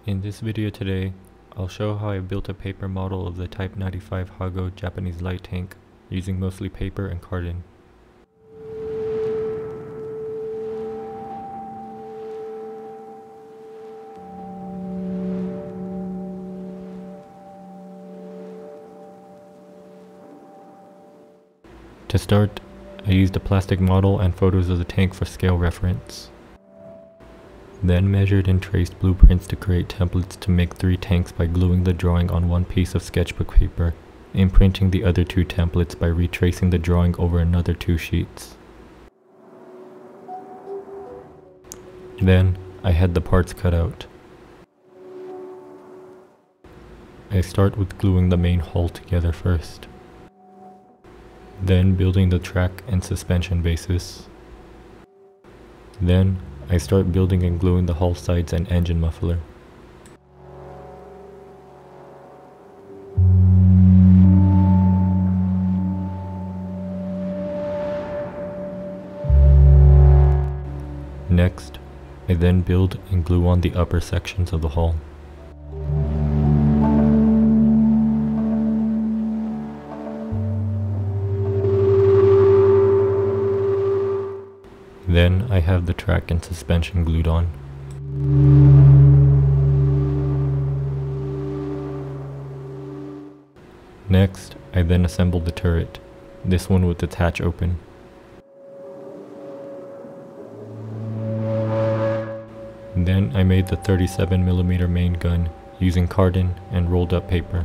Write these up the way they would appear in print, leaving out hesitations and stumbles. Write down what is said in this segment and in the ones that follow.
In this video today, I'll show how I built a paper model of the Type 95 Hago Japanese light tank using mostly paper and cardon. To start, I used a plastic model and photos of the tank for scale reference. Then measured and traced blueprints to create templates to make 3 tanks by gluing the drawing on one piece of sketchbook paper, imprinting the other 2 templates by retracing the drawing over another 2 sheets. Then, I had the parts cut out. I start with gluing the main hull together first. Then building the track and suspension bases. Then, I start building and gluing the hull sides and engine muffler. Next, I then build and glue on the upper sections of the hull. Then I have the track and suspension glued on. Next, I then assembled the turret, this one with its hatch open. Then I made the 37mm main gun using cardon and rolled up paper.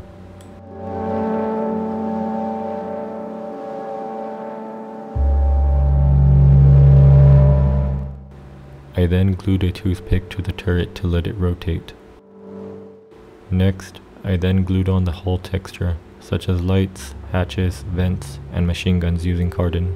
I then glued a toothpick to the turret to let it rotate. Next, I then glued on the hull texture, such as lights, hatches, vents, and machine guns using cardon.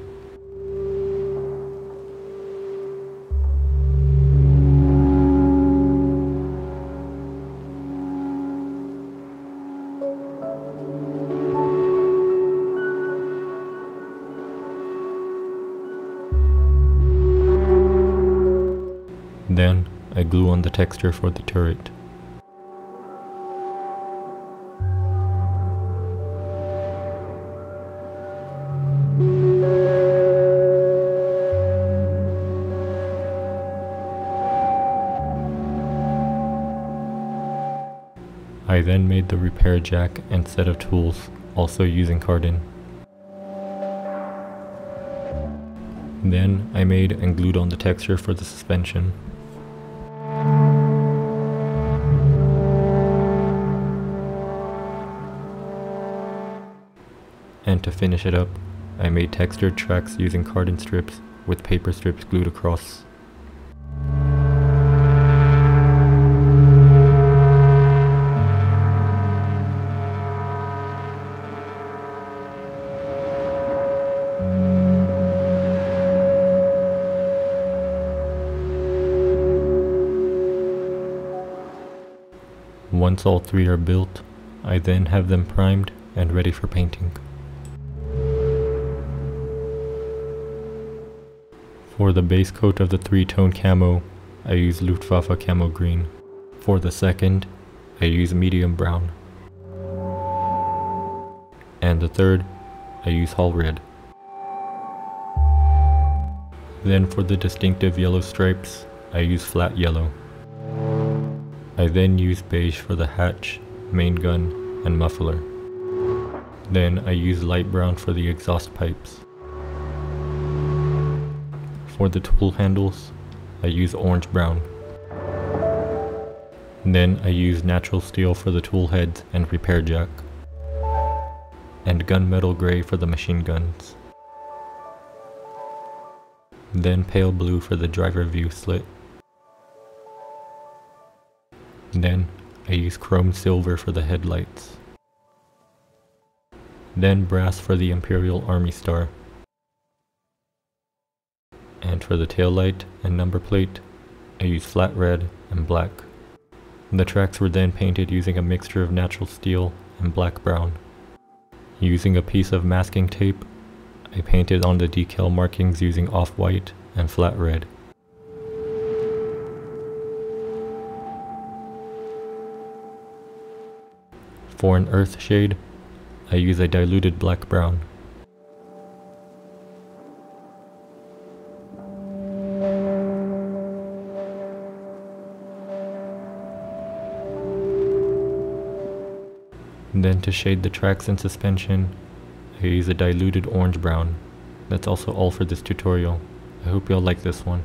Then, I glue on the texture for the turret. I then made the repair jack and set of tools, also using cardon. Then, I made and glued on the texture for the suspension. And to finish it up, I made textured tracks using cardon strips with paper strips glued across. Once all 3 are built, I then have them primed and ready for painting. For the base coat of the 3-tone camo, I use Luftwaffe Camo Green. For the second, I use medium brown. And the third, I use hull red. Then for the distinctive yellow stripes, I use flat yellow. I then use beige for the hatch, main gun, and muffler. Then I use light brown for the exhaust pipes. For the tool handles, I use orange brown. Then I use natural steel for the tool heads and repair jack. And gunmetal gray for the machine guns. Then pale blue for the driver view slit. Then I use chrome silver for the headlights. Then brass for the Imperial Army Star. And for the taillight and number plate, I use flat red and black. The tracks were then painted using a mixture of natural steel and black brown. Using a piece of masking tape, I painted on the decal markings using off-white and flat red. For an earth shade, I use a diluted black-brown. Then to shade the tracks and suspension, I use a diluted orange-brown. That's also all for this tutorial. I hope y'all like this one.